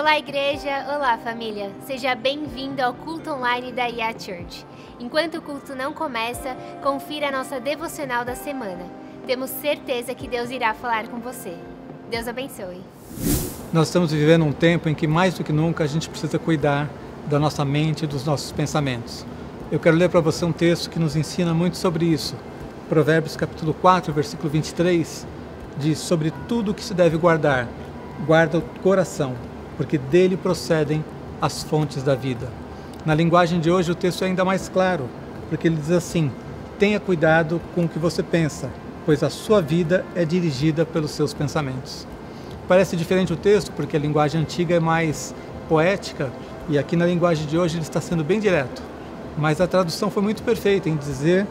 Olá, igreja! Olá, família! Seja bem-vindo ao culto online da IA Church. Enquanto o culto não começa, confira a nossa devocional da semana. Temos certeza que Deus irá falar com você. Deus abençoe. Nós estamos vivendo um tempo em que mais do que nunca a gente precisa cuidar da nossa mente e dos nossos pensamentos. Eu quero ler para você um texto que nos ensina muito sobre isso. Provérbios capítulo 4, versículo 23, diz: sobre tudo que se deve guardar, guarda o coração, porque dele procedem as fontes da vida. Na linguagem de hoje o texto é ainda mais claro, porque ele diz assim: tenha cuidado com o que você pensa, pois a sua vida é dirigida pelos seus pensamentos. Parece diferente o texto, porque a linguagem antiga é mais poética, e aqui na linguagem de hoje ele está sendo bem direto. Mas a tradução foi muito perfeita em dizer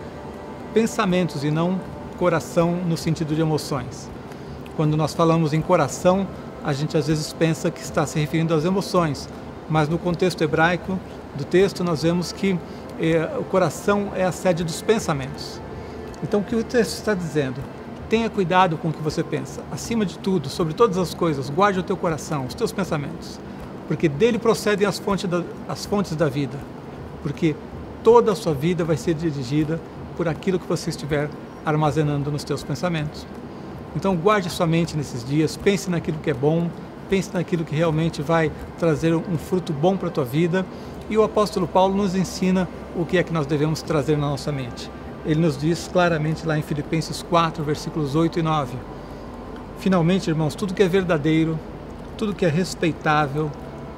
pensamentos e não coração no sentido de emoções. Quando nós falamos em coração, a gente às vezes pensa que está se referindo às emoções, mas no contexto hebraico do texto nós vemos que o coração é a sede dos pensamentos. Então o que o texto está dizendo? Tenha cuidado com o que você pensa. Acima de tudo, sobre todas as coisas, guarde o teu coração, os teus pensamentos, porque dele procedem as fontes da vida, porque toda a sua vida vai ser dirigida por aquilo que você estiver armazenando nos teus pensamentos. Então guarde sua mente nesses dias, pense naquilo que é bom, pense naquilo que realmente vai trazer um fruto bom para a tua vida. E o apóstolo Paulo nos ensina o que é que nós devemos trazer na nossa mente. Ele nos diz claramente lá em Filipenses 4, versículos 8 e 9. Finalmente, irmãos, tudo que é verdadeiro, tudo que é respeitável,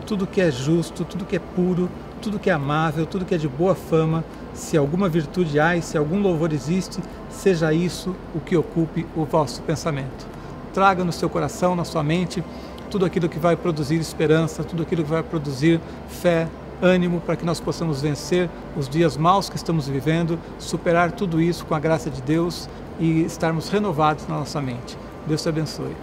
tudo que é justo, tudo que é puro, tudo que é amável, tudo que é de boa fama, se alguma virtude há e se algum louvor existe, seja isso o que ocupe o vosso pensamento. Traga no seu coração, na sua mente, tudo aquilo que vai produzir esperança, tudo aquilo que vai produzir fé, ânimo, para que nós possamos vencer os dias maus que estamos vivendo, superar tudo isso com a graça de Deus e estarmos renovados na nossa mente. Deus te abençoe.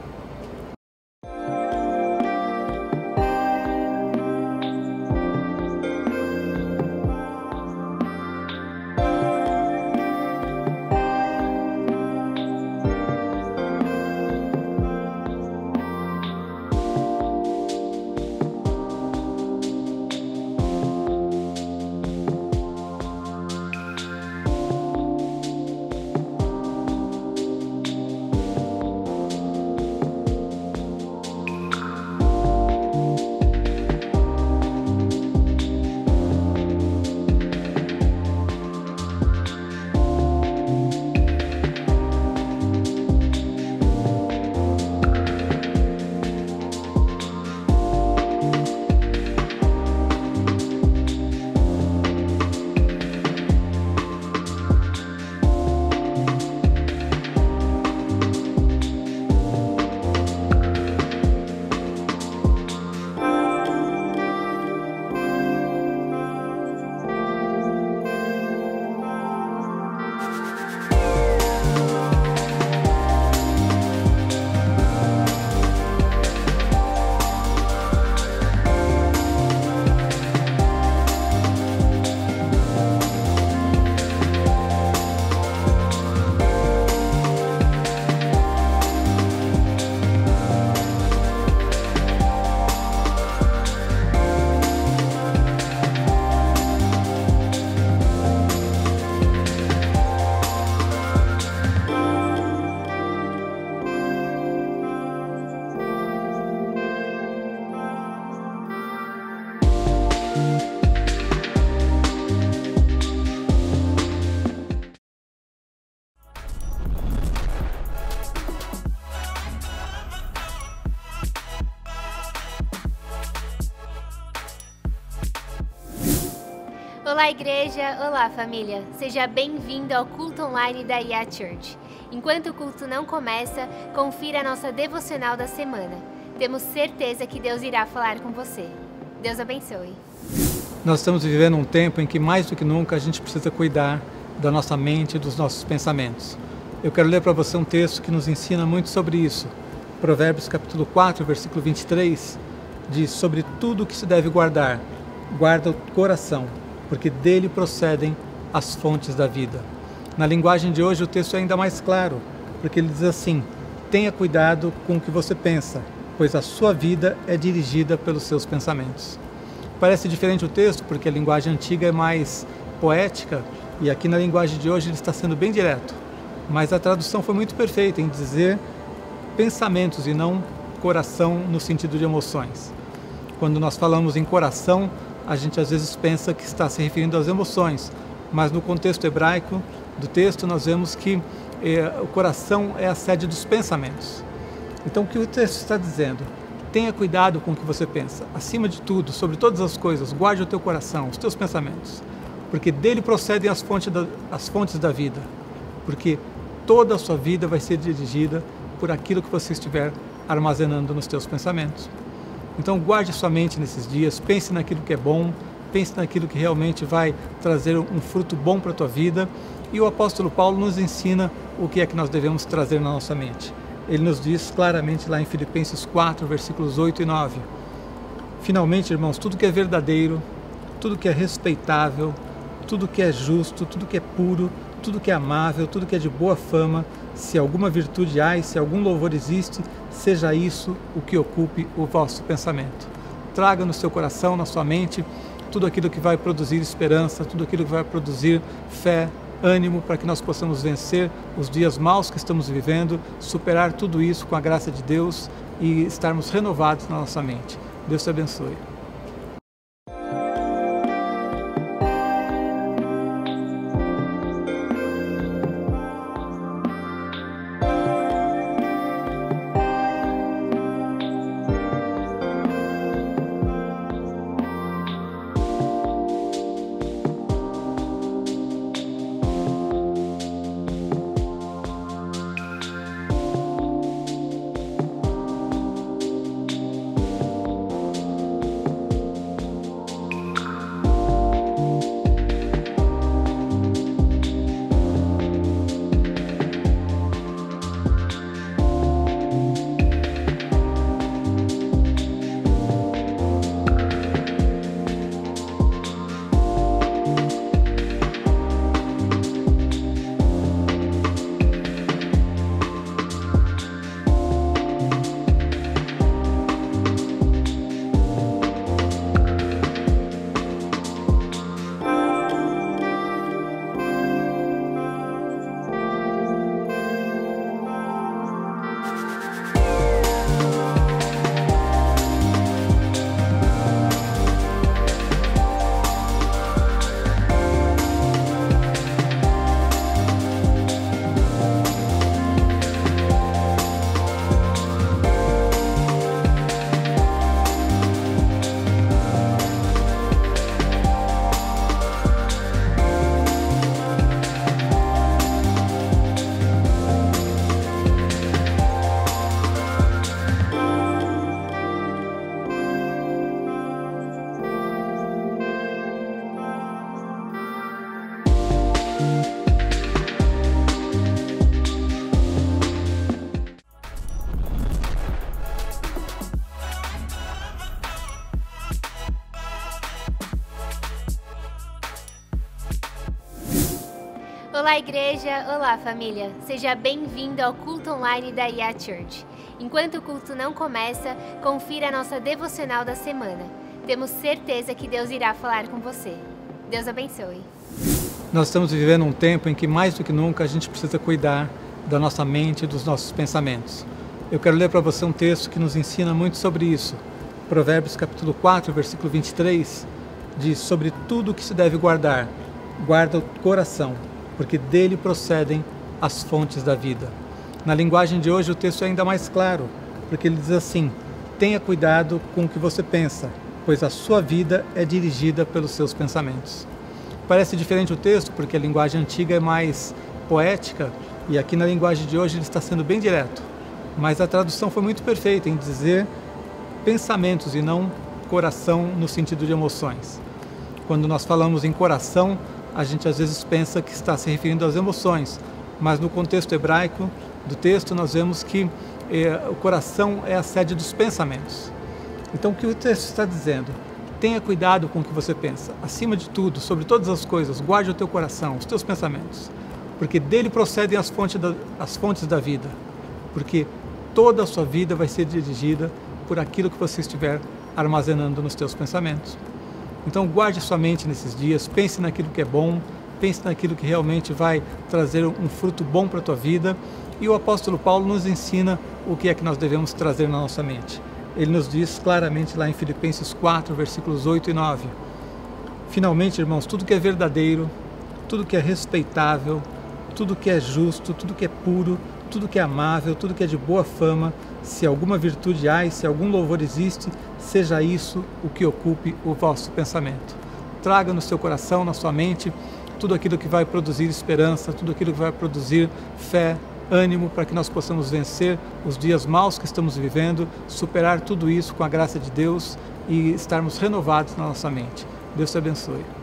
Olá, igreja! Olá, família! Seja bem-vindo ao culto online da IA Church. Enquanto o culto não começa, confira a nossa devocional da semana. Temos certeza que Deus irá falar com você. Deus abençoe. Nós estamos vivendo um tempo em que mais do que nunca a gente precisa cuidar da nossa mente e dos nossos pensamentos. Eu quero ler para você um texto que nos ensina muito sobre isso. Provérbios capítulo 4, versículo 23, diz: sobre tudo que se deve guardar, guarda o coração, porque dele procedem as fontes da vida. Na linguagem de hoje o texto é ainda mais claro, porque ele diz assim: tenha cuidado com o que você pensa, pois a sua vida é dirigida pelos seus pensamentos. Parece diferente o texto, porque a linguagem antiga é mais poética, e aqui na linguagem de hoje ele está sendo bem direto. Mas a tradução foi muito perfeita em dizer pensamentos e não coração no sentido de emoções. Quando nós falamos em coração, a gente às vezes pensa que está se referindo às emoções, mas no contexto hebraico do texto nós vemos que o coração é a sede dos pensamentos. Então o que o texto está dizendo? Tenha cuidado com o que você pensa. Acima de tudo, sobre todas as coisas, guarde o teu coração, os teus pensamentos, porque dele procedem as fontes da vida, porque toda a sua vida vai ser dirigida por aquilo que você estiver armazenando nos teus pensamentos. Então guarde sua mente nesses dias, pense naquilo que é bom, pense naquilo que realmente vai trazer um fruto bom para a tua vida. E o apóstolo Paulo nos ensina o que é que nós devemos trazer na nossa mente. Ele nos diz claramente lá em Filipenses 4, versículos 8 e 9. Finalmente, irmãos, tudo que é verdadeiro, tudo que é respeitável, tudo que é justo, tudo que é puro, tudo que é amável, tudo que é de boa fama, se alguma virtude há e se algum louvor existe, seja isso o que ocupe o vosso pensamento. Traga no seu coração, na sua mente, tudo aquilo que vai produzir esperança, tudo aquilo que vai produzir fé, ânimo, para que nós possamos vencer os dias maus que estamos vivendo, superar tudo isso com a graça de Deus e estarmos renovados na nossa mente. Deus te abençoe. Olá, igreja! Olá, família! Seja bem-vindo ao culto online da IA Church. Enquanto o culto não começa, confira a nossa devocional da semana. Temos certeza que Deus irá falar com você. Deus abençoe. Nós estamos vivendo um tempo em que mais do que nunca a gente precisa cuidar da nossa mente e dos nossos pensamentos. Eu quero ler para você um texto que nos ensina muito sobre isso. Provérbios capítulo 4, versículo 23, diz: sobre tudo que se deve guardar, guarda o coração, porque dele procedem as fontes da vida. Na linguagem de hoje o texto é ainda mais claro, porque ele diz assim: tenha cuidado com o que você pensa, pois a sua vida é dirigida pelos seus pensamentos. Parece diferente o texto, porque a linguagem antiga é mais poética, e aqui na linguagem de hoje ele está sendo bem direto. Mas a tradução foi muito perfeita em dizer pensamentos e não coração no sentido de emoções. Quando nós falamos em coração, a gente às vezes pensa que está se referindo às emoções, mas no contexto hebraico do texto nós vemos que o coração é a sede dos pensamentos. Então o que o texto está dizendo? Tenha cuidado com o que você pensa. Acima de tudo, sobre todas as coisas, guarde o teu coração, os teus pensamentos, porque dele procedem as fontes da vida, porque toda a sua vida vai ser dirigida por aquilo que você estiver armazenando nos teus pensamentos. Então guarde sua mente nesses dias, pense naquilo que é bom, pense naquilo que realmente vai trazer um fruto bom para a tua vida. E o apóstolo Paulo nos ensina o que é que nós devemos trazer na nossa mente. Ele nos diz claramente lá em Filipenses 4, versículos 8 e 9. Finalmente, irmãos, tudo que é verdadeiro, tudo que é respeitável, tudo que é justo, tudo que é puro, tudo que é amável, tudo que é de boa fama, se alguma virtude há e se algum louvor existe, seja isso o que ocupe o vosso pensamento. Traga no seu coração, na sua mente, tudo aquilo que vai produzir esperança, tudo aquilo que vai produzir fé, ânimo, para que nós possamos vencer os dias maus que estamos vivendo, superar tudo isso com a graça de Deus e estarmos renovados na nossa mente. Deus te abençoe.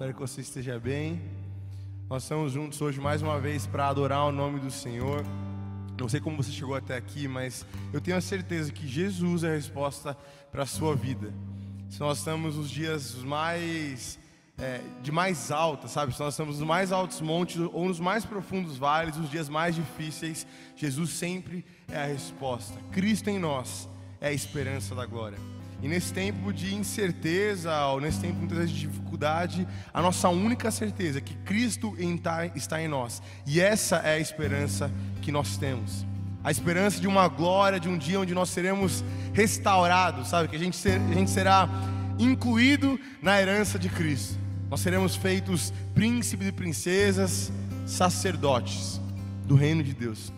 Espero que você esteja bem. Nós estamos juntos hoje mais uma vez para adorar o nome do Senhor. Não sei como você chegou até aqui, mas eu tenho a certeza que Jesus é a resposta para a sua vida. Se nós estamos nos dias de mais alta, sabe? Se nós estamos nos mais altos montes ou nos mais profundos vales, os dias mais difíceis, Jesus sempre é a resposta. Cristo em nós é a esperança da glória. E nesse tempo de incerteza, ou nesse tempo muitas vezes de dificuldade, a nossa única certeza é que Cristo está em nós. E essa é a esperança que nós temos. A esperança de uma glória, de um dia onde nós seremos restaurados, sabe? Que a gente será incluído na herança de Cristo. Nós seremos feitos príncipes e princesas, sacerdotes do reino de Deus.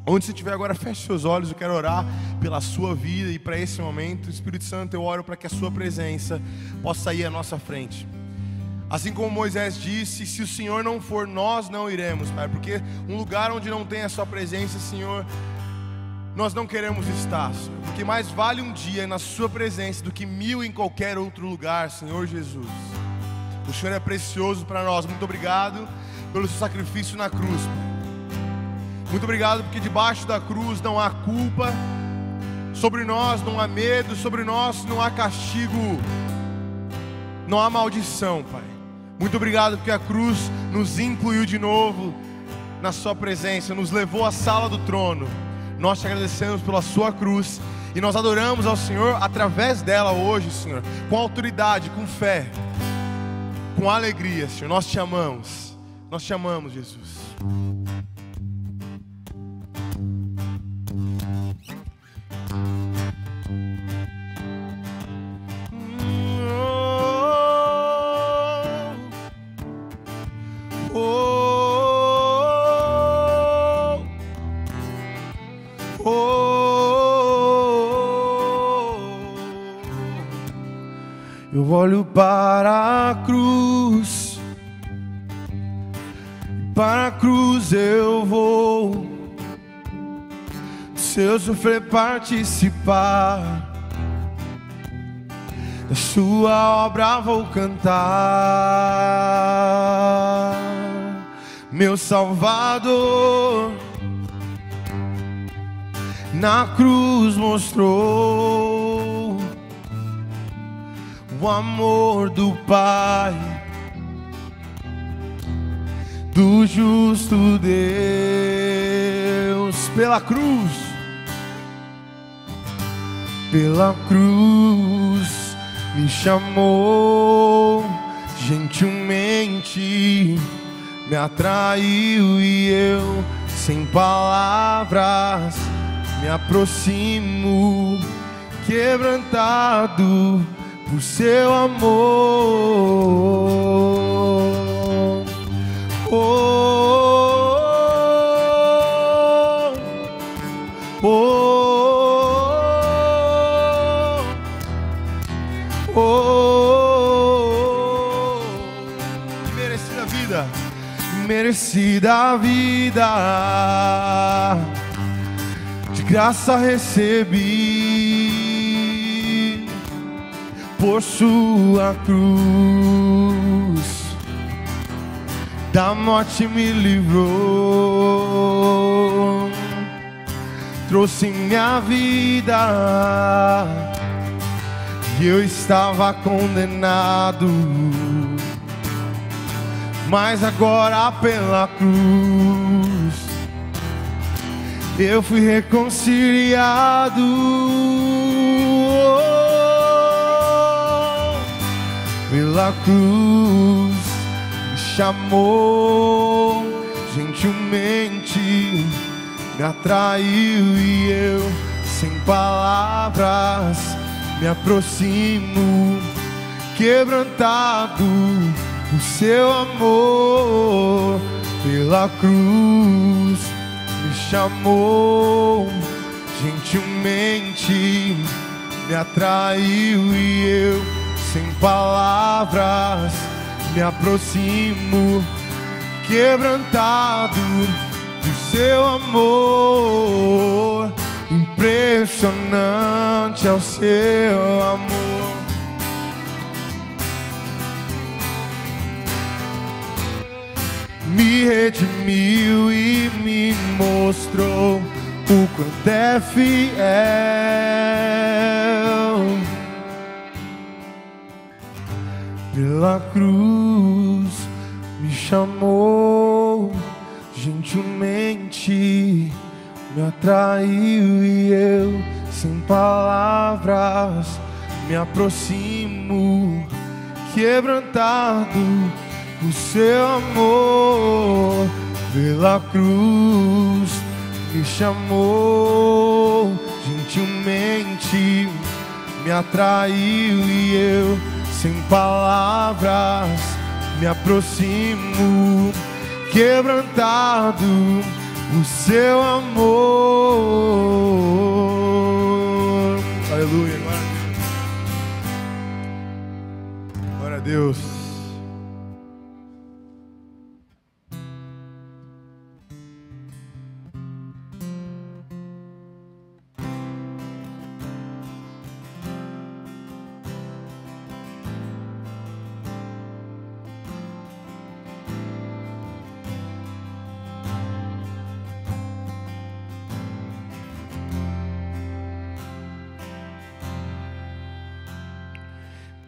Onde você estiver agora, feche seus olhos. Eu quero orar pela sua vida e para esse momento. Espírito Santo, eu oro para que a sua presença possa ir à nossa frente. Assim como Moisés disse, se o Senhor não for, nós não iremos, Pai. Porque um lugar onde não tem a sua presença, Senhor, nós não queremos estar, Senhor. Porque mais vale um dia na sua presença do que 1000 em qualquer outro lugar, Senhor Jesus. O Senhor é precioso para nós. Muito obrigado pelo seu sacrifício na cruz, Pai. Muito obrigado porque debaixo da cruz não há culpa, sobre nós não há medo, sobre nós não há castigo, não há maldição, Pai. Muito obrigado porque a cruz nos incluiu de novo na sua presença, nos levou à sala do trono. Nós te agradecemos pela sua cruz e nós adoramos ao Senhor através dela hoje, Senhor, com autoridade, com fé, com alegria, Senhor. Nós te amamos, Jesus. Eu olho para a cruz, para a cruz eu vou, se eu sofrer participar, da sua obra vou cantar. Meu Salvador na cruz mostrou o amor do Pai, do justo Deus. Pela cruz me chamou, gentilmente me atraiu e eu, sem palavras, me aproximo, quebrantado por seu amor. Oh, oh, oh, oh. Merecida a vida, merecida a vida, de graça recebi. Por sua cruz, da morte me livrou, trouxe minha vida, e eu estava condenado, mas agora pela cruz eu fui reconciliado. Pela cruz me chamou, gentilmente me atraiu e eu, sem palavras, me aproximo, quebrantado por seu amor. Pela cruz me chamou, gentilmente me atraiu e eu, sem palavras, me aproximo, quebrantado por seu amor. Impressionante é o seu amor. me redimiu e me mostrou o quanto é fiel. Pela cruz me chamou, gentilmente me atraiu e eu, sem palavras, me aproximo, quebrantado o seu amor. Pela cruz me chamou, gentilmente me atraiu e eu, sem palavras, me aproximo, quebrantado o seu amor. Aleluia, glória a Deus.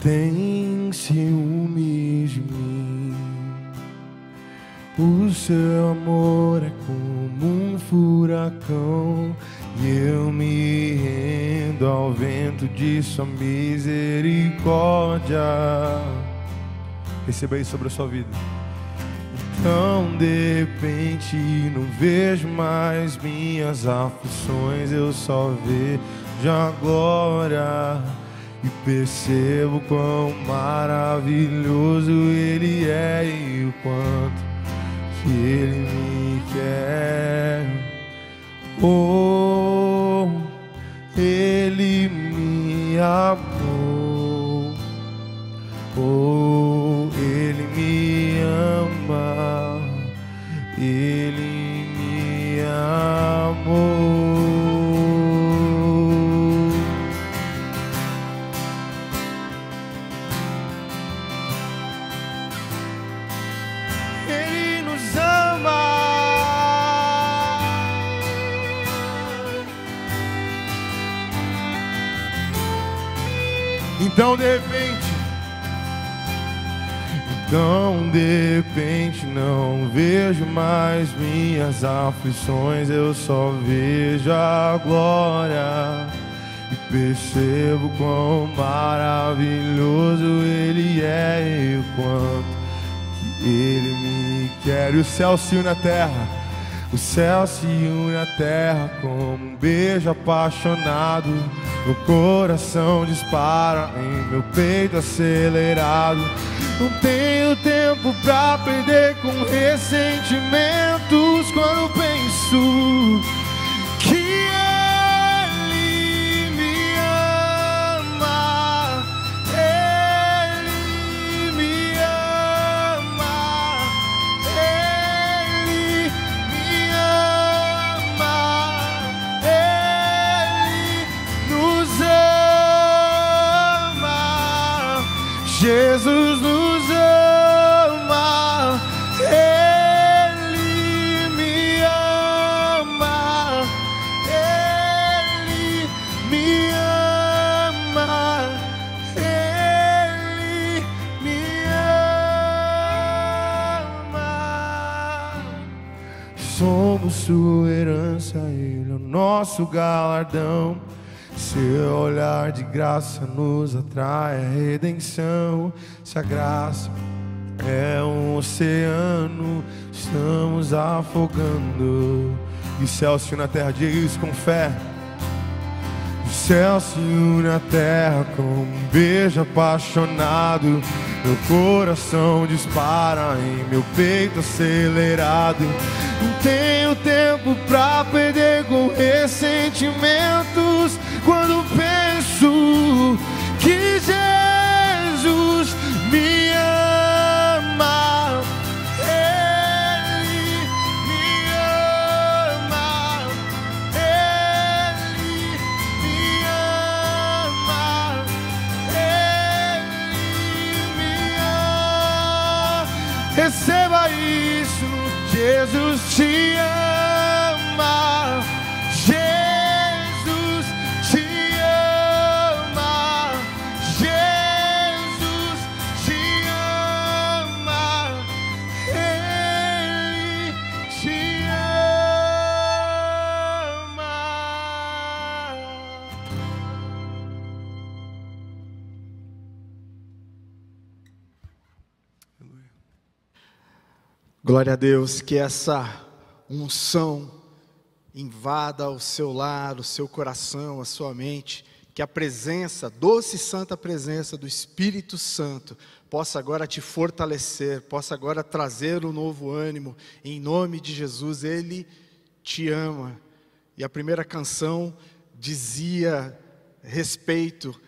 Tem ciúmes de mim, o seu amor é como um furacão, e eu me rendo ao vento de sua misericórdia. Receba isso sobre a sua vida. Então de repente não vejo mais minhas aflições, eu só vejo a glória. E percebo quão maravilhoso Ele é e o quanto que Ele me quer. Oh, Ele me amou. Oh, Ele me ama. Ele me amou. Então de repente não vejo mais minhas aflições, eu só vejo a glória e percebo quão maravilhoso Ele é e o quanto que Ele me quer. E o céu se une à terra, o céu se une à terra como um beijo apaixonado. Meu coração dispara em meu peito acelerado. Não tenho tempo pra perder com ressentimentos quando penso que Ele me ama. Ele me ama. Ele me ama. Ele nos ama. Jesus nos ama, Ele me ama, Ele me ama, Ele me ama. Somos sua herança, Ele é o nosso galardão. Seu olhar de graça nos atrai a redenção. Se a graça é um oceano, estamos afogando. E o céu se une à terra, diga isso com fé. O céu se une à terra como um beijo apaixonado. Meu coração dispara em meu peito acelerado. Não tenho tempo pra perder com ressentimentos quando penso que Jesus me ama. Ele me ama. Ele me ama. Ele me ama. Receba isso. Jesus te ama, Jesus te ama, Jesus te ama, Ele te ama. Glória a Deus, que essa unção invada o seu lar, o seu coração, a sua mente, que a presença, doce e santa presença do Espírito Santo possa agora te fortalecer, possa agora trazer um novo ânimo, em nome de Jesus. Ele te ama. E a primeira canção dizia respeito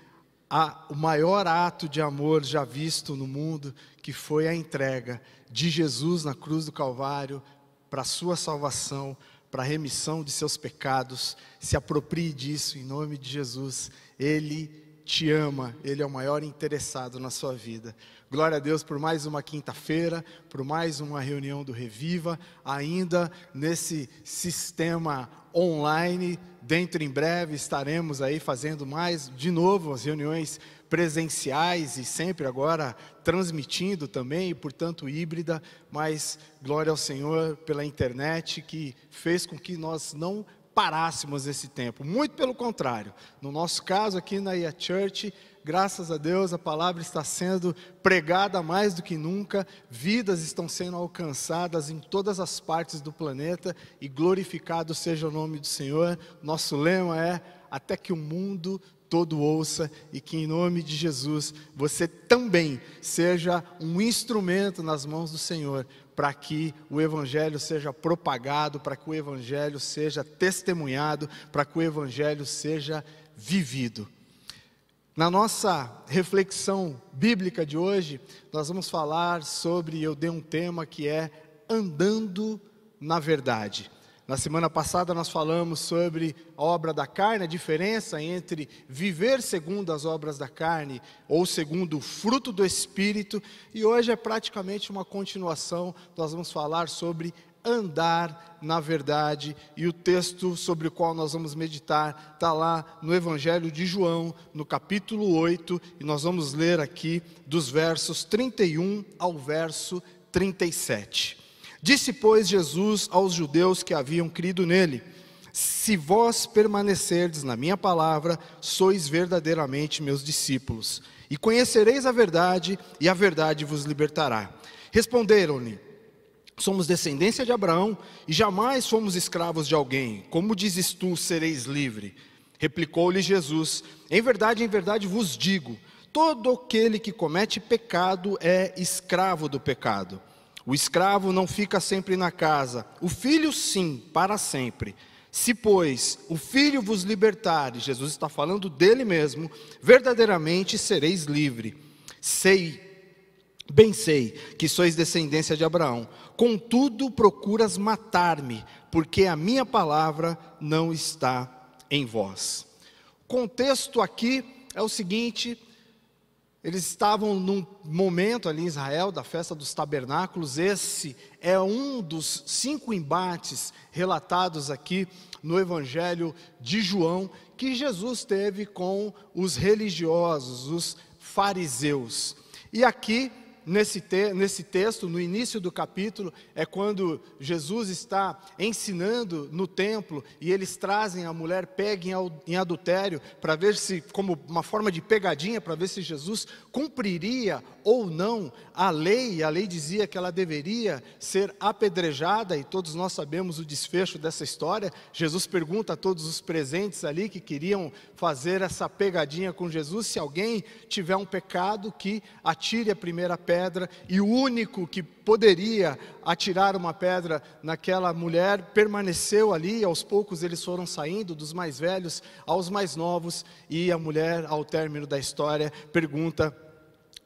ao maior ato de amor já visto no mundo, que foi a entrega de Jesus na cruz do Calvário para a sua salvação, para a remissão de seus pecados. Se aproprie disso em nome de Jesus. Ele te ama, Ele é o maior interessado na sua vida. Glória a Deus por mais uma quinta-feira, por mais uma reunião do Reviva, ainda nesse sistema online. Dentro em breve estaremos aí fazendo mais, de novo, as reuniões presenciais e sempre agora transmitindo também, e portanto híbrida, mas glória ao Senhor pela internet que fez com que nós não parássemos esse tempo. Muito pelo contrário, no nosso caso aqui na IA Church, graças a Deus a palavra está sendo pregada mais do que nunca, vidas estão sendo alcançadas em todas as partes do planeta e glorificado seja o nome do Senhor. Nosso lema é: até que o mundo todo ouça, e que em nome de Jesus você também seja um instrumento nas mãos do Senhor, para que o Evangelho seja propagado, para que o Evangelho seja testemunhado, para que o Evangelho seja vivido. Na nossa reflexão bíblica de hoje, nós vamos falar sobre, eu dei um tema que é andando na verdade. Na semana passada nós falamos sobre a obra da carne, a diferença entre viver segundo as obras da carne ou segundo o fruto do Espírito, e hoje é praticamente uma continuação. Nós vamos falar sobre andar na verdade, e o texto sobre o qual nós vamos meditar está lá no Evangelho de João, no capítulo 8, e nós vamos ler aqui dos versos 31 ao verso 37. Disse, pois, Jesus aos judeus que haviam crido nele: se vós permanecerdes na minha palavra, sois verdadeiramente meus discípulos, e conhecereis a verdade, e a verdade vos libertará. Responderam-lhe: somos descendência de Abraão, e jamais fomos escravos de alguém. Como dizes tu, sereis livre? Replicou-lhe Jesus: em verdade vos digo, todo aquele que comete pecado é escravo do pecado. O escravo não fica sempre na casa, o filho sim, para sempre. Se, pois, o filho vos libertar, e Jesus está falando dele mesmo, verdadeiramente sereis livre. Bem sei que sois descendência de Abraão, contudo procuras matar-me, porque a minha palavra não está em vós. O contexto aqui é o seguinte: eles estavam num momento ali em Israel da festa dos tabernáculos. Esse é um dos 5 embates relatados aqui no Evangelho de João, que Jesus teve com os religiosos, os fariseus. E aqui, nesse texto, no início do capítulo, é quando Jesus está ensinando no templo, e eles trazem a mulher pega em adultério, para ver se, como uma forma de pegadinha, para ver se Jesus cumpriria ou não a lei. E a lei dizia que ela deveria ser apedrejada, e todos nós sabemos o desfecho dessa história. Jesus pergunta a todos os presentes ali que queriam fazer essa pegadinha com Jesus: se alguém tiver um pecado, que atire a primeira pedra. E o único que poderia atirar uma pedra naquela mulher permaneceu ali, e aos poucos eles foram saindo, dos mais velhos aos mais novos, e a mulher, ao término da história, pergunta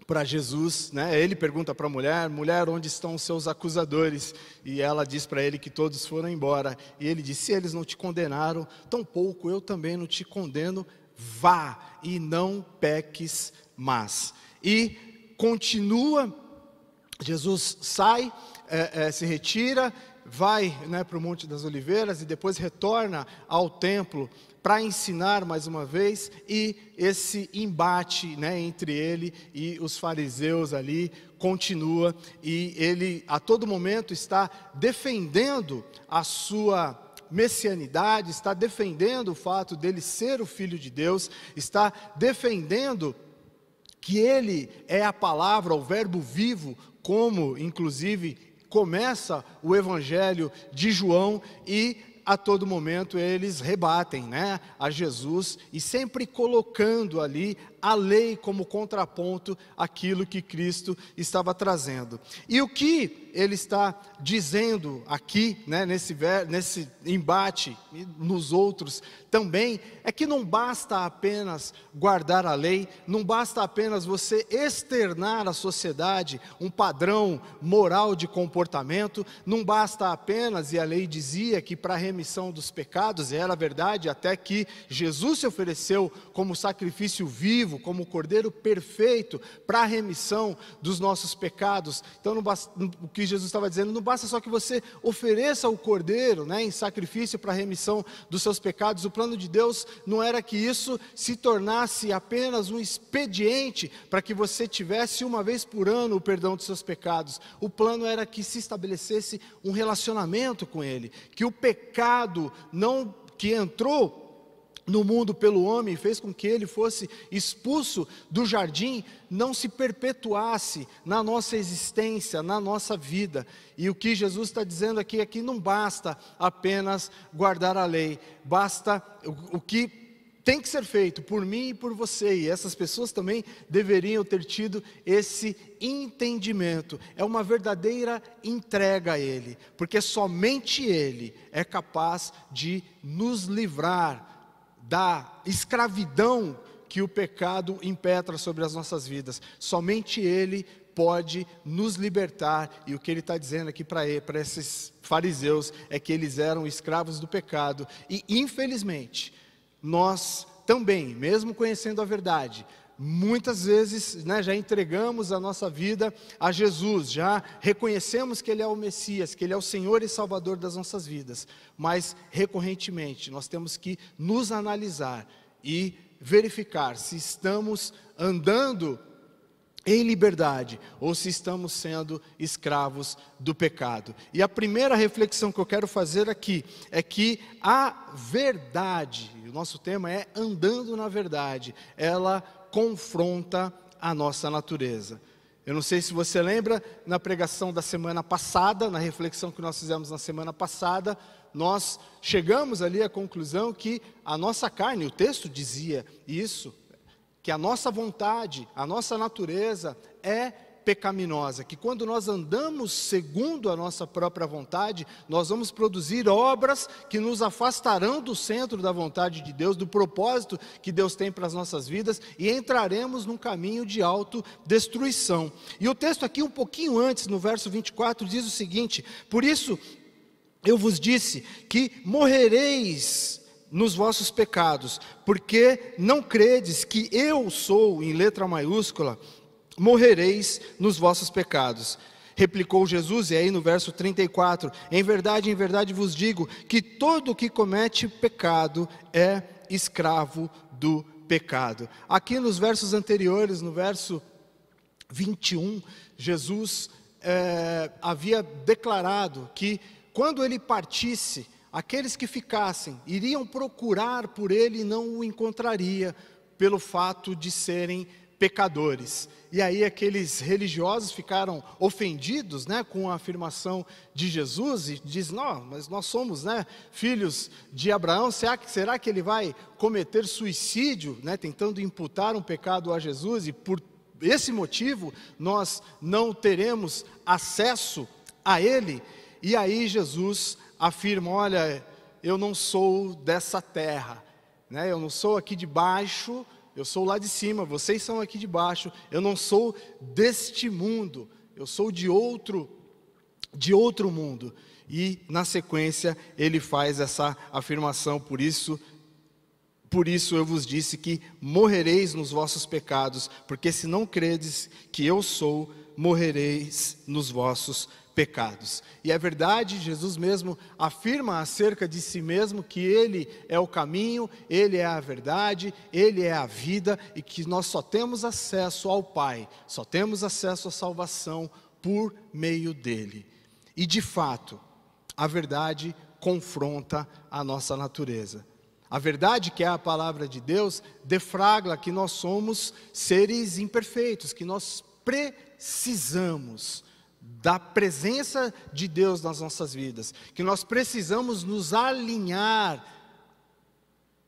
para Jesus, né? Ele pergunta para a mulher: mulher, onde estão os seus acusadores? E ela diz para ele que todos foram embora. E ele diz: se eles não te condenaram, tampouco eu também não te condeno. Vá e não peques mais. E continua, Jesus sai, se retira, vai, né, para o Monte das Oliveiras e depois retorna ao templo para ensinar mais uma vez, e esse embate, né, entre ele e os fariseus ali continua, e ele a todo momento está defendendo a sua messianidade, está defendendo o fato dele ser o Filho de Deus, está defendendo que ele é a palavra, o verbo vivo, como inclusive começa o Evangelho de João, e a todo momento eles rebatem, né, a Jesus, e sempre colocando ali a lei como contraponto àquilo que Cristo estava trazendo. E o que ele está dizendo aqui, né, nesse embate e nos outros também, é que não basta apenas guardar a lei, não basta apenas você externar à sociedade um padrão moral de comportamento, não basta apenas, e a lei dizia que para a remissão dos pecados, e era verdade, até que Jesus se ofereceu como sacrifício vivo, como o Cordeiro perfeito para a remissão dos nossos pecados. Então não basta, o que Jesus estava dizendo, não basta só que você ofereça o Cordeiro, né, em sacrifício para a remissão dos seus pecados. O plano de Deus não era que isso se tornasse apenas um expediente para que você tivesse uma vez por ano o perdão dos seus pecados. O plano era que se estabelecesse um relacionamento com Ele, que o pecado que entrou no mundo pelo homem, fez com que ele fosse expulso do jardim, não se perpetuasse na nossa existência, na nossa vida. E o que Jesus está dizendo aqui é que não basta apenas guardar a lei, basta o que tem que ser feito por mim e por você, e essas pessoas também deveriam ter tido esse entendimento. É uma verdadeira entrega a Ele, porque somente Ele é capaz de nos livrar da escravidão que o pecado impetra sobre as nossas vidas. Somente Ele pode nos libertar, e o que Ele está dizendo aqui para esses fariseus é que eles eram escravos do pecado, e infelizmente nós também, mesmo conhecendo a verdade, muitas vezes, né, já entregamos a nossa vida a Jesus, já reconhecemos que Ele é o Messias, que Ele é o Senhor e Salvador das nossas vidas, mas recorrentemente nós temos que nos analisar e verificar se estamos andando em liberdade ou se estamos sendo escravos do pecado. E a primeira reflexão que eu quero fazer aqui é que a verdade, o nosso tema é andando na verdade, ela confronta a nossa natureza. Eu não sei se você lembra, na pregação da semana passada, na reflexão que nós fizemos na semana passada, nós chegamos ali à conclusão que a nossa carne, o texto dizia isso, que a nossa vontade, a nossa natureza é pecaminosa, que quando nós andamos segundo a nossa própria vontade, nós vamos produzir obras que nos afastarão do centro da vontade de Deus, do propósito que Deus tem para as nossas vidas, e entraremos num caminho de autodestruição. E o texto aqui, um pouquinho antes, no verso 24, diz o seguinte: por isso eu vos disse que morrereis nos vossos pecados, porque não credes que eu sou, em letra maiúscula, morrereis nos vossos pecados. Replicou Jesus, e aí no verso 34, em verdade vos digo, que todo o que comete pecado é escravo do pecado. Aqui nos versos anteriores, no verso 21, Jesus havia declarado que quando Ele partisse, aqueles que ficassem iriam procurar por Ele e não o encontraria, pelo fato de serem pecadores. E aí aqueles religiosos ficaram ofendidos, né, com a afirmação de Jesus, e diz: não, mas nós somos, né, filhos de Abraão, será que ele vai cometer suicídio, né, tentando imputar um pecado a Jesus, e por esse motivo nós não teremos acesso a ele? E aí Jesus afirma: olha, eu não sou dessa terra, né, eu não sou aqui de baixo, eu sou lá de cima, vocês são aqui de baixo, eu não sou deste mundo, eu sou de outro mundo. E na sequência ele faz essa afirmação: por por isso eu vos disse que morrereis nos vossos pecados, porque se não credes que eu sou, morrereis nos vossos pecados. E é verdade, Jesus mesmo afirma acerca de si mesmo que Ele é o caminho, Ele é a verdade, Ele é a vida, e que nós só temos acesso ao Pai, só temos acesso à salvação por meio dEle. E de fato, a verdade confronta a nossa natureza. A verdade, que é a palavra de Deus, deflagra que nós somos seres imperfeitos, que nós precisamos da presença de Deus nas nossas vidas, que nós precisamos nos alinhar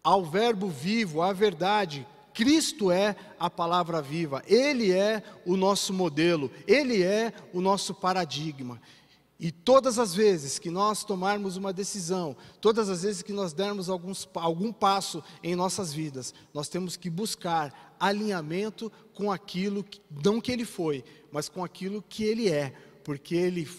ao verbo vivo, à verdade. Cristo é a palavra viva, Ele é o nosso modelo, Ele é o nosso paradigma. E todas as vezes que nós tomarmos uma decisão, todas as vezes que nós dermos algum passo em nossas vidas, nós temos que buscar alinhamento com aquilo, não que Ele foi, mas com aquilo que Ele é, porque Ele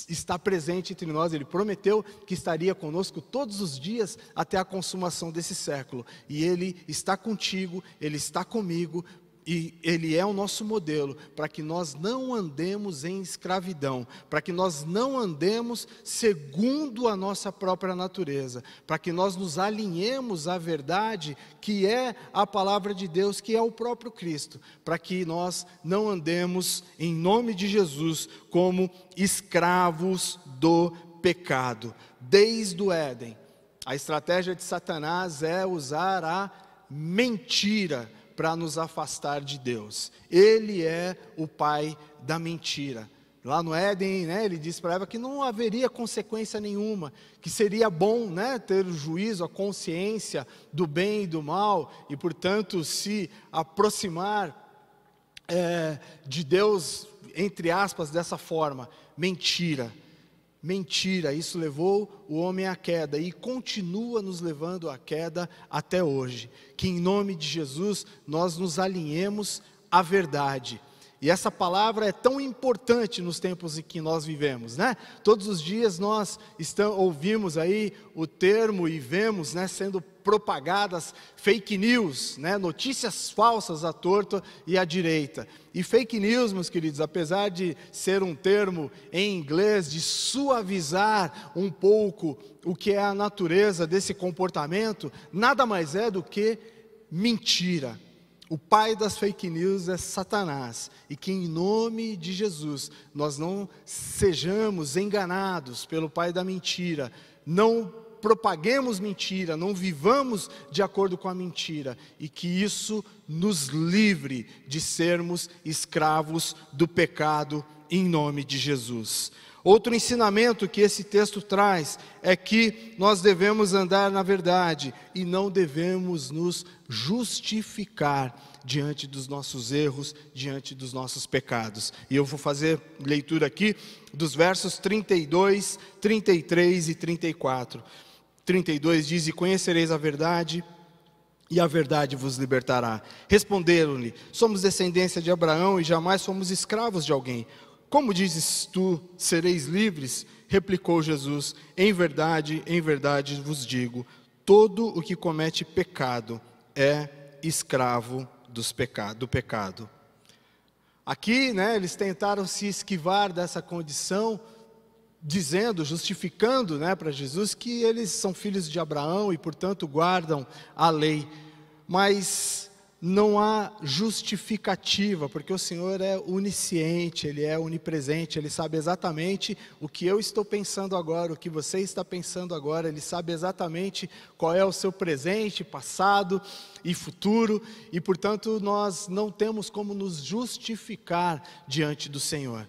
está presente entre nós. Ele prometeu que estaria conosco todos os dias até a consumação desse século, e Ele está contigo, Ele está comigo, e Ele é o nosso modelo, para que nós não andemos em escravidão, para que nós não andemos segundo a nossa própria natureza, para que nós nos alinhemos à verdade, que é a palavra de Deus, que é o próprio Cristo, para que nós não andemos, em nome de Jesus, como escravos do pecado. Desde o Éden, a estratégia de Satanás é usar a mentira para nos afastar de Deus. Ele é o pai da mentira. Lá no Éden, ele disse para Eva que não haveria consequência nenhuma, que seria bom, ter o juízo, a consciência do bem e do mal, e portanto se aproximar de Deus, entre aspas, dessa forma. Mentira. Mentira, isso levou o homem à queda e continua nos levando à queda até hoje. Que em nome de Jesus nós nos alinhemos à verdade. E essa palavra é tão importante nos tempos em que nós vivemos, Todos os dias nós ouvimos aí o termo e vemos, sendo propagadas fake news, notícias falsas à torta e à direita. E fake news, meus queridos, apesar de ser um termo em inglês, de suavizar um pouco o que é a natureza desse comportamento, nada mais é do que mentira. O pai das fake news é Satanás, e que em nome de Jesus nós não sejamos enganados pelo pai da mentira, não propaguemos mentira, não vivamos de acordo com a mentira, e que isso nos livre de sermos escravos do pecado em nome de Jesus. Outro ensinamento que esse texto traz é que nós devemos andar na verdade e não devemos nos justificar diante dos nossos erros, diante dos nossos pecados. E eu vou fazer leitura aqui dos versos 32, 33 e 34. 32 diz: "E conhecereis a verdade, e a verdade vos libertará." Responderam-lhe: "Somos descendência de Abraão e jamais fomos escravos de alguém. Como dizes tu, sereis livres?" Replicou Jesus: em verdade vos digo, todo o que comete pecado é escravo do pecado. Aqui, eles tentaram se esquivar dessa condição, dizendo, justificando, para Jesus que eles são filhos de Abraão e, portanto, guardam a lei. Mas não há justificativa, porque o Senhor é onisciente, Ele é onipresente, Ele sabe exatamente o que eu estou pensando agora, o que você está pensando agora, Ele sabe exatamente qual é o seu presente, passado e futuro, e portanto nós não temos como nos justificar diante do Senhor.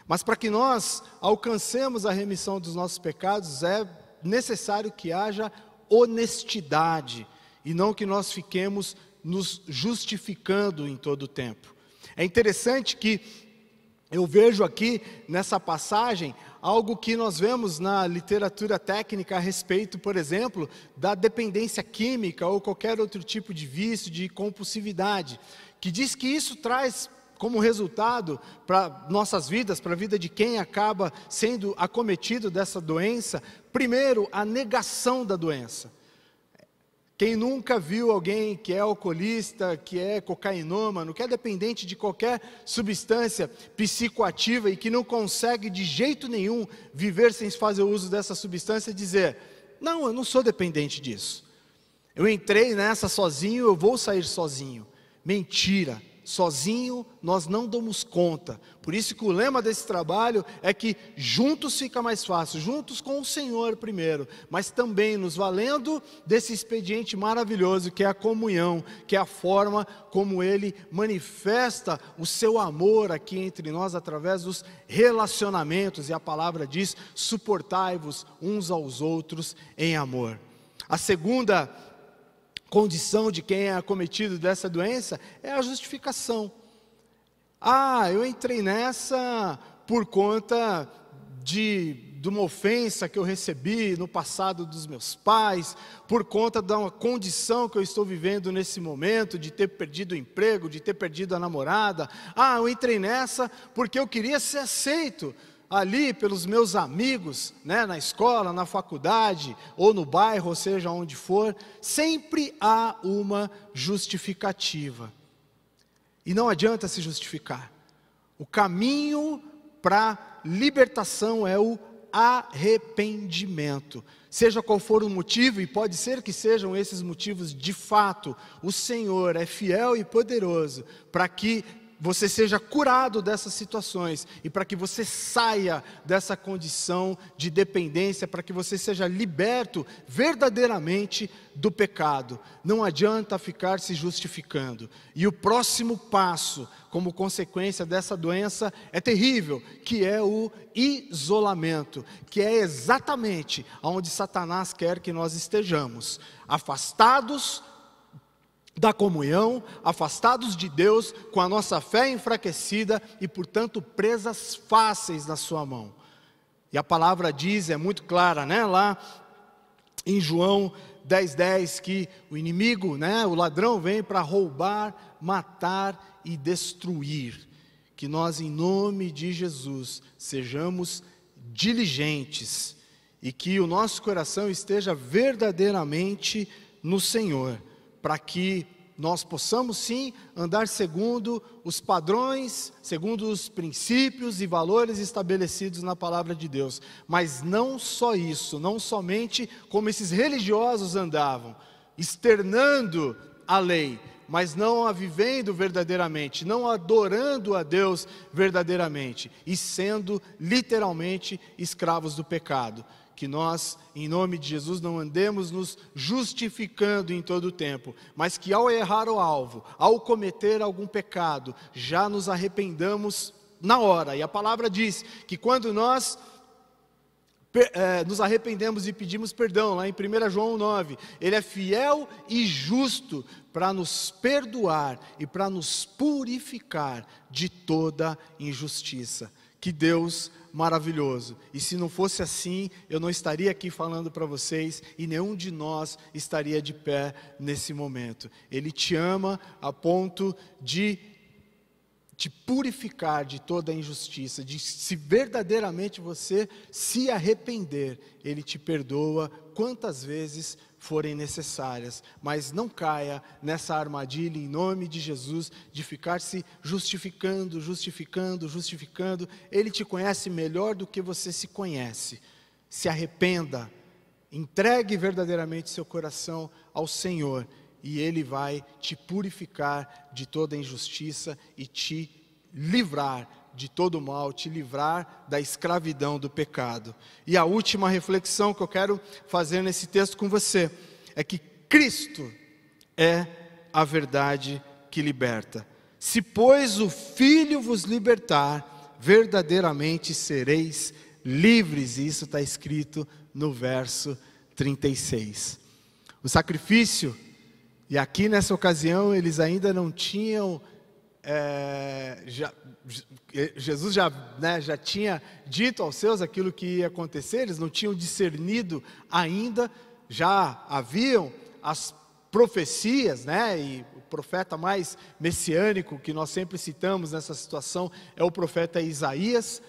Mas para que nós alcancemos a remissão dos nossos pecados, é necessário que haja honestidade, e não que nós fiquemos nos justificando em todo o tempo. É interessante que eu vejo aqui nessa passagem algo que nós vemos na literatura técnica a respeito, por exemplo, da dependência química ou qualquer outro tipo de vício, de compulsividade, que diz que isso traz como resultado para nossas vidas, para a vida de quem acaba sendo acometido dessa doença, primeiro, a negação da doença. Quem nunca viu alguém que é alcoolista, que é cocainômano, que é dependente de qualquer substância psicoativa e que não consegue de jeito nenhum viver sem fazer uso dessa substância, dizer: não, eu não sou dependente disso. Eu entrei nessa sozinho, eu vou sair sozinho. Mentira. Sozinho nós não damos conta. Por isso que o lema desse trabalho é que juntos fica mais fácil, juntos com o Senhor primeiro, mas também nos valendo desse expediente maravilhoso que é a comunhão, que é a forma como Ele manifesta o seu amor aqui entre nós através dos relacionamentos, e a palavra diz: suportai-vos uns aos outros em amor. A segunda condição de quem é acometido dessa doença é a justificação. Eu entrei nessa por conta de uma ofensa que eu recebi no passado dos meus pais, por conta de uma condição que eu estou vivendo nesse momento, de ter perdido o emprego, de ter perdido a namorada. Eu entrei nessa porque eu queria ser aceito ali pelos meus amigos, né, na escola, na faculdade, ou no bairro, ou seja, onde for. Sempre há uma justificativa. E não adianta se justificar. O caminho para libertação é o arrependimento. Seja qual for o motivo, e pode ser que sejam esses motivos de fato, o Senhor é fiel e poderoso para que você seja curado dessas situações e para que você saia dessa condição de dependência, para que você seja liberto verdadeiramente do pecado. Não adianta ficar se justificando. E o próximo passo, como consequência dessa doença, é terrível, que é o isolamento, que é exatamente onde Satanás quer que nós estejamos, afastados da comunhão, afastados de Deus, com a nossa fé enfraquecida e, portanto, presas fáceis na sua mão. E a palavra diz, é muito clara, né, lá em João 10:10, que o inimigo, né, o ladrão vem para roubar, matar e destruir. Que nós, em nome de Jesus, sejamos diligentes e que o nosso coração esteja verdadeiramente no Senhor, para que nós possamos sim andar segundo os padrões, segundo os princípios e valores estabelecidos na palavra de Deus. Mas não só isso, não somente como esses religiosos andavam, externando a lei, mas não a vivendo verdadeiramente, não adorando a Deus verdadeiramente, e sendo literalmente escravos do pecado. Que nós, em nome de Jesus, não andemos nos justificando em todo o tempo, mas que ao errar o alvo, ao cometer algum pecado, já nos arrependamos na hora. E a palavra diz que quando nós nos arrependemos e pedimos perdão, lá em 1 João 9, Ele é fiel e justo para nos perdoar e para nos purificar de toda injustiça. Que Deus maravilhoso. E se não fosse assim, eu não estaria aqui falando para vocês e nenhum de nós estaria de pé nesse momento. Ele te ama a ponto de te purificar de toda a injustiça, de se verdadeiramente você se arrepender, Ele te perdoa quantas vezes forem necessárias, mas não caia nessa armadilha em nome de Jesus, de ficar se justificando, Ele te conhece melhor do que você se conhece. Se arrependa, entregue verdadeiramente seu coração ao Senhor, e Ele vai te purificar de toda injustiça e te livrar de todo mal, te livrar da escravidão do pecado. E a última reflexão que eu quero fazer nesse texto com você é que Cristo é a verdade que liberta. Se, pois, o Filho vos libertar, verdadeiramente sereis livres. E isso está escrito no verso 36. O sacrifício, e aqui nessa ocasião eles ainda não tinham, Jesus já tinha dito aos seus aquilo que ia acontecer, eles não tinham discernido ainda, já haviam as profecias, né? E o profeta mais messiânico que nós sempre citamos nessa situação é o profeta Isaías,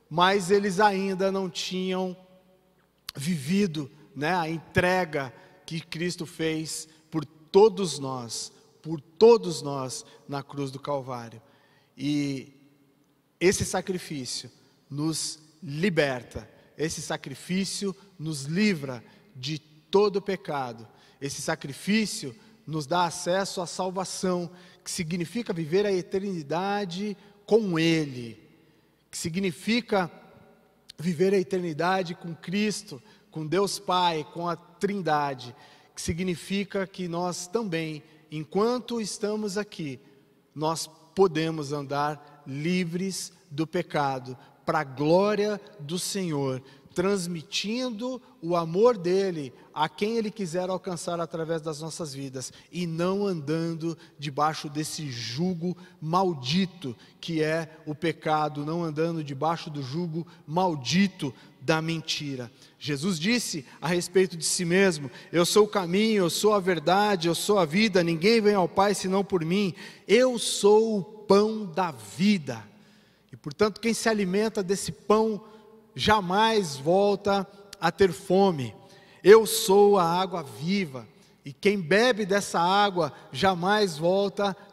mas eles ainda não tinham vivido, né, a entrega que Cristo fez por todos nós na cruz do Calvário. E esse sacrifício nos liberta, esse sacrifício nos livra de todo pecado, esse sacrifício nos dá acesso à salvação, que significa viver a eternidade com Ele, que significa viver a eternidade com Cristo, com Deus Pai, com a Trindade, que significa que nós também, enquanto estamos aqui, nós podemos andar livres do pecado, para a glória do Senhor, transmitindo o amor dEle a quem Ele quiser alcançar através das nossas vidas, e não andando debaixo desse jugo maldito que é o pecado, não andando debaixo do jugo maldito da mentira. Jesus disse a respeito de si mesmo: eu sou o caminho, eu sou a verdade, eu sou a vida, ninguém vem ao Pai senão por mim. Eu sou o pão da vida. E portanto, quem se alimenta desse pão jamais volta a ter fome. Eu sou a água viva, e quem bebe dessa água jamais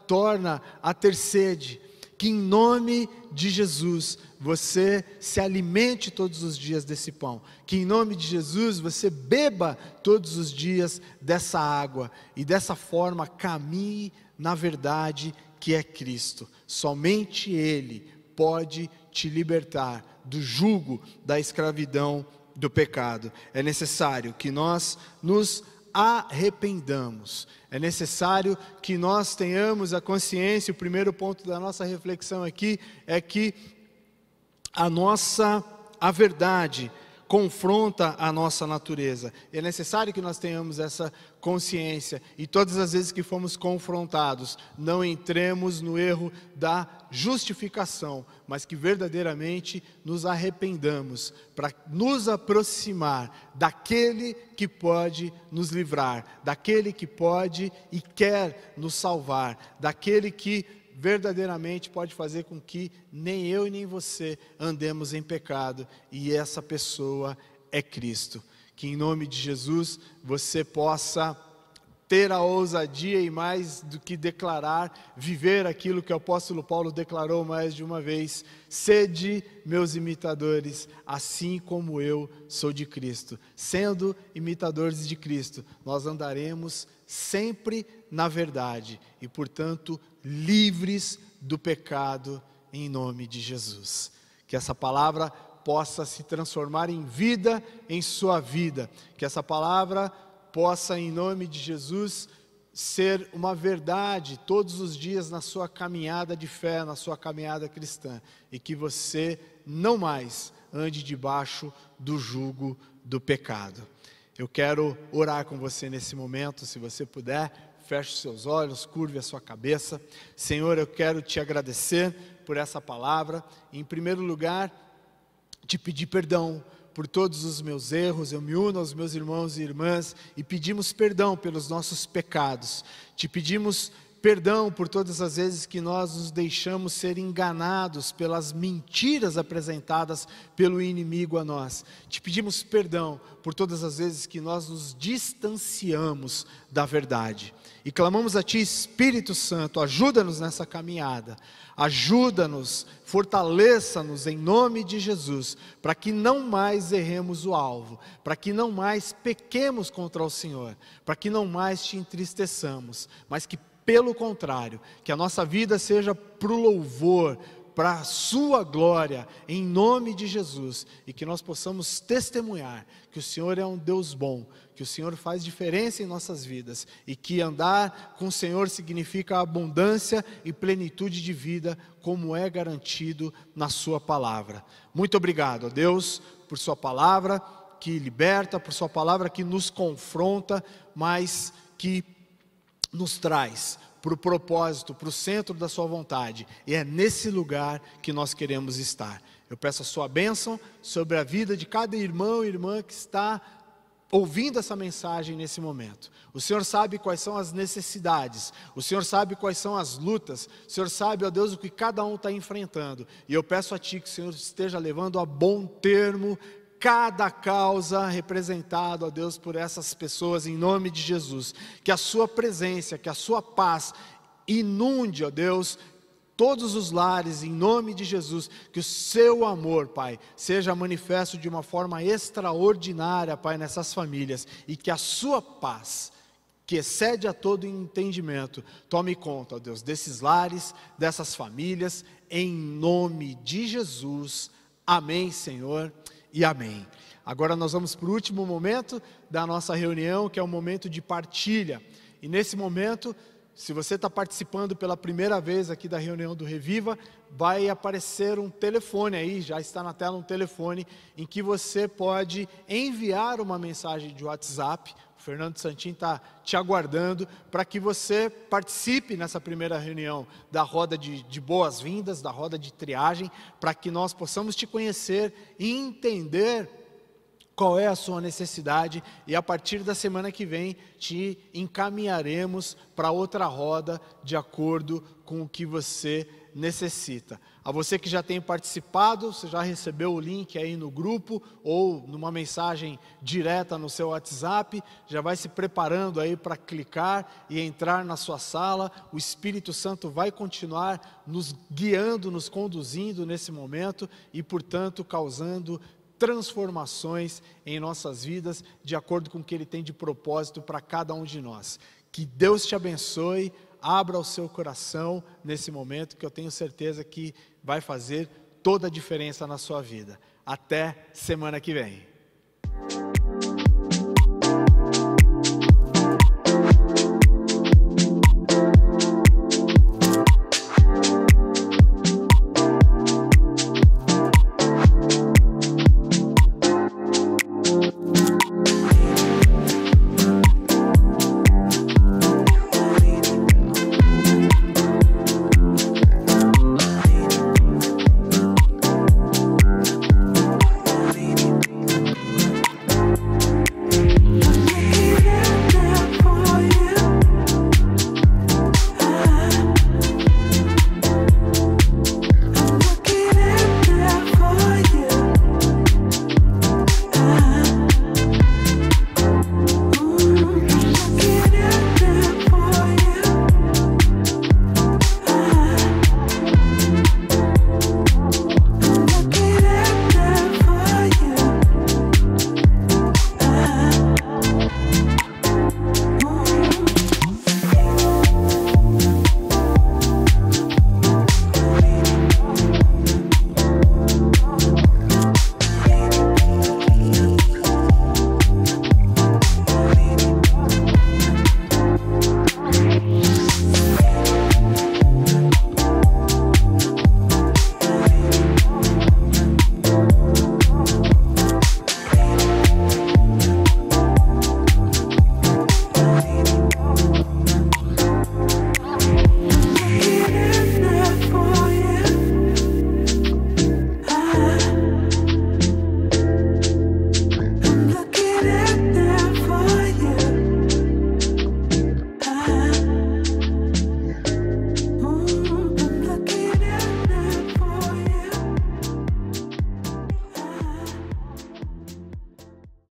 torna a ter sede. Que em nome de Jesus você se alimente todos os dias desse pão, que em nome de Jesus você beba todos os dias dessa água, e dessa forma caminhe na verdade que é Cristo. Somente Ele pode te libertar do jugo da escravidão do pecado. É necessário que nós nos arrependamos, é necessário que nós tenhamos a consciência. O primeiro ponto da nossa reflexão aqui é que a verdade confronta a nossa natureza. É necessário que nós tenhamos essa consciência, e todas as vezes que fomos confrontados, não entremos no erro da justificação, mas que verdadeiramente nos arrependamos, para nos aproximar daquele que pode nos livrar, daquele que pode e quer nos salvar, daquele que verdadeiramente pode fazer com que nem eu e nem você andemos em pecado, e essa pessoa é Cristo. Que em nome de Jesus você possa ter a ousadia, e mais do que declarar, viver aquilo que o apóstolo Paulo declarou mais de uma vez: sede meus imitadores, assim como eu sou de Cristo. Sendo imitadores de Cristo, nós andaremos sempre na verdade, e portanto livres do pecado, em nome de Jesus. Que essa palavra possa se transformar em vida em sua vida, que essa palavra possa, em nome de Jesus, ser uma verdade todos os dias na sua caminhada de fé, na sua caminhada cristã, e que você não mais ande debaixo do jugo do pecado. Eu quero orar com você nesse momento. Se você puder, feche os seus olhos, curve a sua cabeça. Senhor, eu quero te agradecer por essa palavra. Em primeiro lugar, te pedir perdão por todos os meus erros. Eu me uno aos meus irmãos e irmãs e pedimos perdão pelos nossos pecados. Te pedimos perdão por todas as vezes que nós nos deixamos ser enganados pelas mentiras apresentadas pelo inimigo a nós. Te pedimos perdão por todas as vezes que nós nos distanciamos da verdade. E clamamos a Ti, Espírito Santo, ajuda-nos nessa caminhada, ajuda-nos, fortaleça-nos em nome de Jesus, para que não mais erremos o alvo, para que não mais pequemos contra o Senhor, para que não mais Te entristeçamos, mas que, pelo contrário, que a nossa vida seja para o louvor, para a sua glória, em nome de Jesus, e que nós possamos testemunhar que o Senhor é um Deus bom, que o Senhor faz diferença em nossas vidas, e que andar com o Senhor significa abundância e plenitude de vida, como é garantido na sua palavra. Muito obrigado, ó Deus, por sua palavra que liberta, por sua palavra que nos confronta, mas que nos traz para o propósito, para o centro da sua vontade, e é nesse lugar que nós queremos estar. Eu peço a sua bênção sobre a vida de cada irmão e irmã que está ouvindo essa mensagem nesse momento. O Senhor sabe quais são as necessidades, o Senhor sabe quais são as lutas, o Senhor sabe, ó Deus, o que cada um está enfrentando, e eu peço a Ti que o Senhor esteja levando a bom termo cada causa representada, ó Deus, por essas pessoas, em nome de Jesus. Que a sua presença, que a sua paz inunde, ó Deus, todos os lares, em nome de Jesus. Que o seu amor, Pai, seja manifesto de uma forma extraordinária, Pai, nessas famílias. E que a sua paz, que excede a todo entendimento, tome conta, ó Deus, desses lares, dessas famílias, em nome de Jesus. Amém, Senhor, e amém. Agora nós vamos para o último momento da nossa reunião, que é o momento de partilha. E nesse momento, se você está participando pela primeira vez aqui da reunião do Reviva, vai aparecer um telefone aí, já está na tela um telefone, em que você pode enviar uma mensagem de WhatsApp. O Fernando Santin está te aguardando para que você participe nessa primeira reunião da roda de boas-vindas, da roda de triagem, para que nós possamos te conhecer e entender qual é a sua necessidade, e a partir da semana que vem te encaminharemos para outra roda de acordo com o que você necessita. A você que já tem participado, você já recebeu o link aí no grupo ou numa mensagem direta no seu WhatsApp, já vai se preparando aí para clicar e entrar na sua sala. O Espírito Santo vai continuar nos guiando, nos conduzindo nesse momento e, portanto, causando transformações em nossas vidas, de acordo com o que Ele tem de propósito para cada um de nós. Que Deus te abençoe, abra o seu coração nesse momento, que eu tenho certeza que vai fazer toda a diferença na sua vida. Até semana que vem.